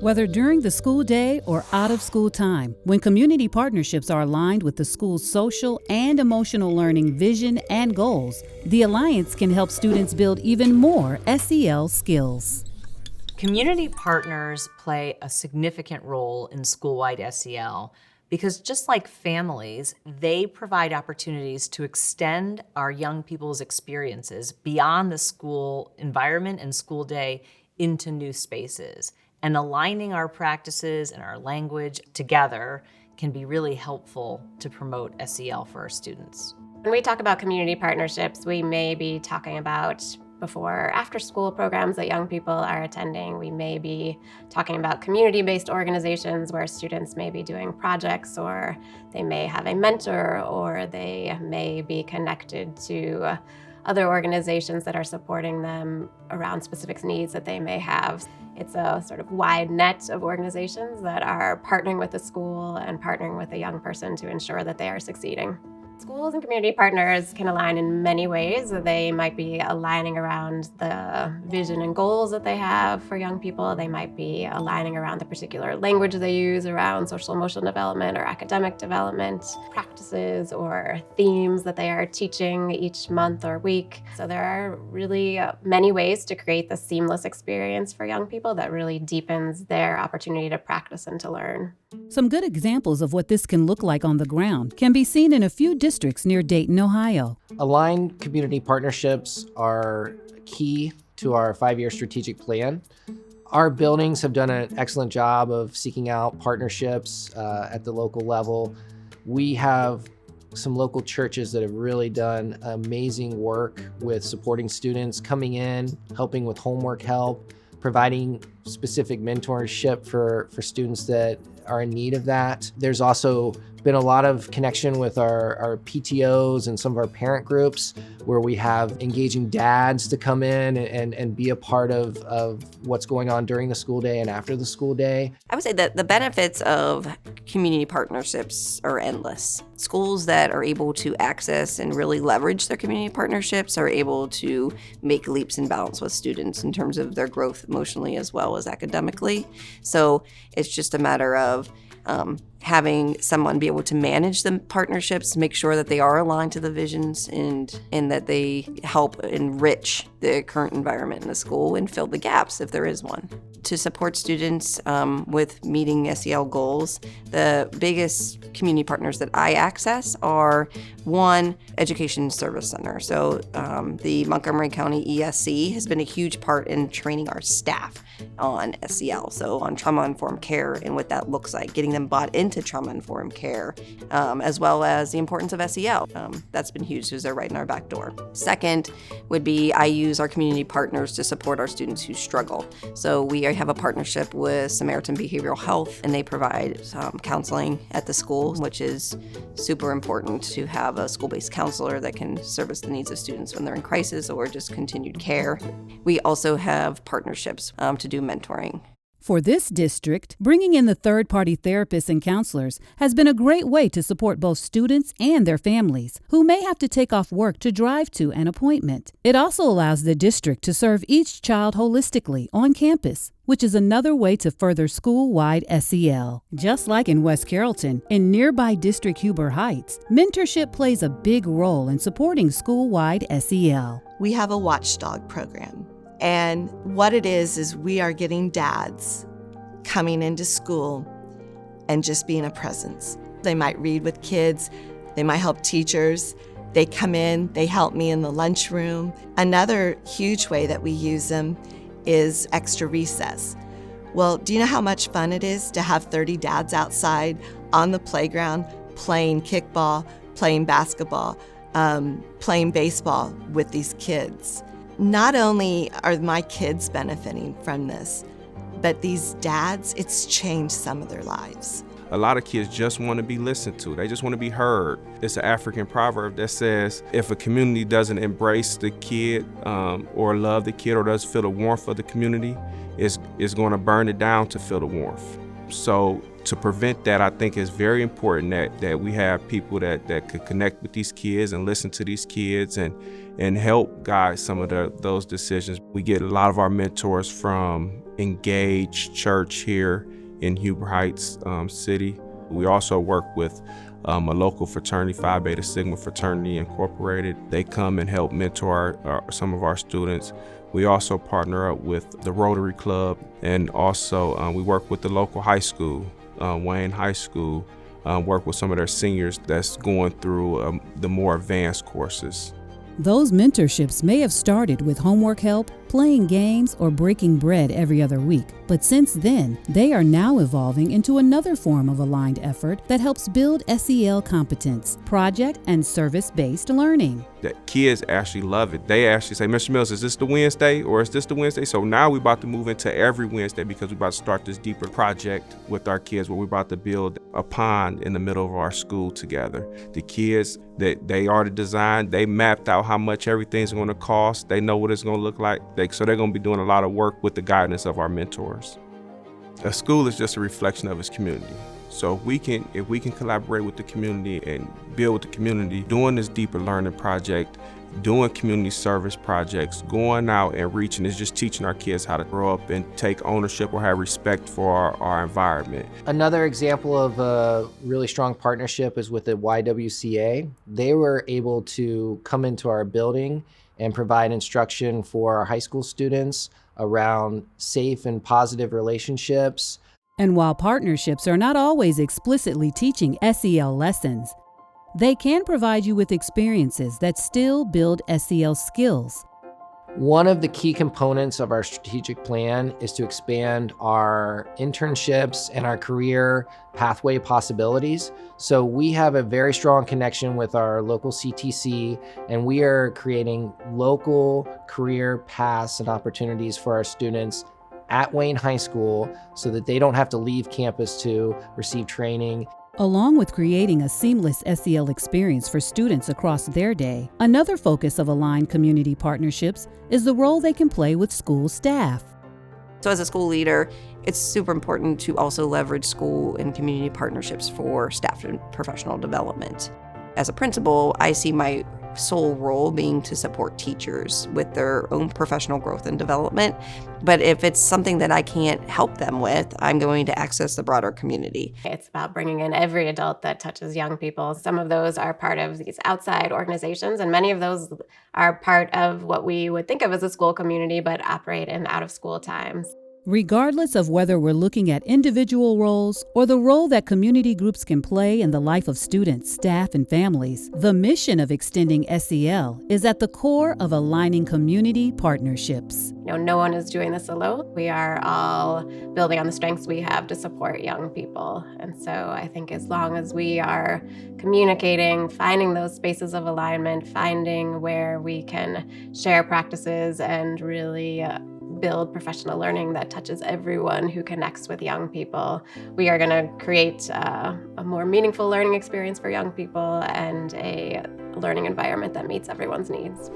Whether during the school day or out of school time, when community partnerships are aligned with the school's social and emotional learning vision and goals, the Alliance can help students build even more SEL skills. Community partners play a significant role in school-wide SEL because just like families, they provide opportunities to extend our young people's experiences beyond the school environment and school day into new spaces. And aligning our practices and our language together can be really helpful to promote SEL for our students. When we talk about community partnerships, we may be talking about before or after school programs that young people are attending. We may be talking about community-based organizations where students may be doing projects, or they may have a mentor, or they may be connected to other organizations that are supporting them around specific needs that they may have. It's a sort of wide net of organizations that are partnering with the school and partnering with a young person to ensure that they are succeeding. Schools and community partners can align in many ways. They might be aligning around the vision and goals that they have for young people. They might be aligning around the particular language they use around social emotional development or academic development, practices or themes that they are teaching each month or week. So there are really many ways to create the seamless experience for young people that really deepens their opportunity to practice and to learn. Some good examples of what this can look like on the ground can be seen in a few districts near Dayton, Ohio. Aligned community partnerships are key to our 5-year strategic plan. Our buildings have done an excellent job of seeking out partnerships at the local level. We have some local churches that have really done amazing work with supporting students, coming in, helping with homework help, providing specific mentorship for students that are in need of that. There's also been a lot of connection with our PTOs and some of our parent groups where we have engaging dads to come in and be a part of what's going on during the school day and after the school day. I would say that the benefits of community partnerships are endless. Schools that are able to access and really leverage their community partnerships are able to make leaps and bounds with students in terms of their growth emotionally as well as academically. So it's just a matter of having someone be able to manage the partnerships, make sure that they are aligned to the visions and that they help enrich the current environment in the school and fill the gaps if there is one. To support students with meeting SEL goals, the biggest community partners that I access are, one, Education Service Center. So the Montgomery County ESC has been a huge part in training our staff on SEL, so on trauma-informed care and what that looks like, getting them bought into trauma-informed care, as well as the importance of SEL. That's been huge because they're right in our back door. Second would be I use our community partners to support our students who struggle. So we have a partnership with Samaritan Behavioral Health, and they provide counseling at the school, which is super important to have a school-based counselor that can service the needs of students when they're in crisis or just continued care. We also have partnerships to do mentoring. For this district, bringing in the third-party therapists and counselors has been a great way to support both students and their families who may have to take off work to drive to an appointment. It also allows the district to serve each child holistically on campus, which is another way to further school-wide SEL. Just like in West Carrollton, in nearby District Huber Heights, mentorship plays a big role in supporting school-wide SEL. We have a Watchdog Program. And what it is we are getting dads coming into school and just being a presence. They might read with kids, they might help teachers, they come in, they help me in the lunchroom. Another huge way that we use them is extra recess. Well, do you know how much fun it is to have 30 dads outside on the playground playing kickball, playing basketball, playing baseball with these kids? Not only are my kids benefiting from this, but these dads, it's changed some of their lives. A lot of kids just want to be listened to. They just want to be heard. It's an African proverb that says, if a community doesn't embrace the kid or love the kid or doesn't feel the warmth of the community, it's going to burn it down to feel the warmth. So to prevent that, I think it's very important that we have people that could connect with these kids and listen to these kids and help guide some of those decisions. We get a lot of our mentors from engaged church here in Huber Heights City. We also work with a local fraternity, Phi Beta Sigma Fraternity Incorporated. They come and help mentor some of our students. We also partner up with the Rotary Club, and also we work with the local high school, Wayne High School, work with some of their seniors that's going through the more advanced courses. Those mentorships may have started with homework help, playing games, or breaking bread every other week, but since then, they are now evolving into another form of aligned effort that helps build SEL competence, project and service-based learning. The kids actually love it. They actually say, Mr. Mills, is this the Wednesday or is this the Wednesday? So now we're about to move into every Wednesday because we're about to start this deeper project with our kids where we're about to build a pond in the middle of our school together. The kids, they already designed, they mapped out how much everything's going to cost. They know what it's going to look like. So they're going to be doing a lot of work with the guidance of our mentors. A school is just a reflection of its community. So if we can collaborate with the community and build with the community, doing this deeper learning project, doing community service projects, going out and reaching is just teaching our kids how to grow up and take ownership or have respect for our environment. Another example of a really strong partnership is with the YWCA. They were able to come into our building and provide instruction for our high school students around safe and positive relationships. And while partnerships are not always explicitly teaching SEL lessons, they can provide you with experiences that still build SEL skills. One of the key components of our strategic plan is to expand our internships and our career pathway possibilities. So we have a very strong connection with our local CTC, and we are creating local career paths and opportunities for our students at Wayne High School so that they don't have to leave campus to receive training. Along with creating a seamless SEL experience for students across their day, another focus of aligned community partnerships is the role they can play with school staff. So as a school leader, it's super important to also leverage school and community partnerships for staff and professional development. As a principal, I see my sole role being to support teachers with their own professional growth and development. But if it's something that I can't help them with, I'm going to access the broader community. It's about bringing in every adult that touches young people. Some of those are part of these outside organizations, and many of those are part of what we would think of as a school community, but operate in out-of-school times. Regardless of whether we're looking at individual roles or the role that community groups can play in the life of students, staff, and families, the mission of extending SEL is at the core of aligning community partnerships. No one is doing this alone. We are all building on the strengths we have to support young people. And so I think as long as we are communicating, finding those spaces of alignment, finding where we can share practices and really build professional learning that touches everyone who connects with young people, we are going to create a more meaningful learning experience for young people and a learning environment that meets everyone's needs.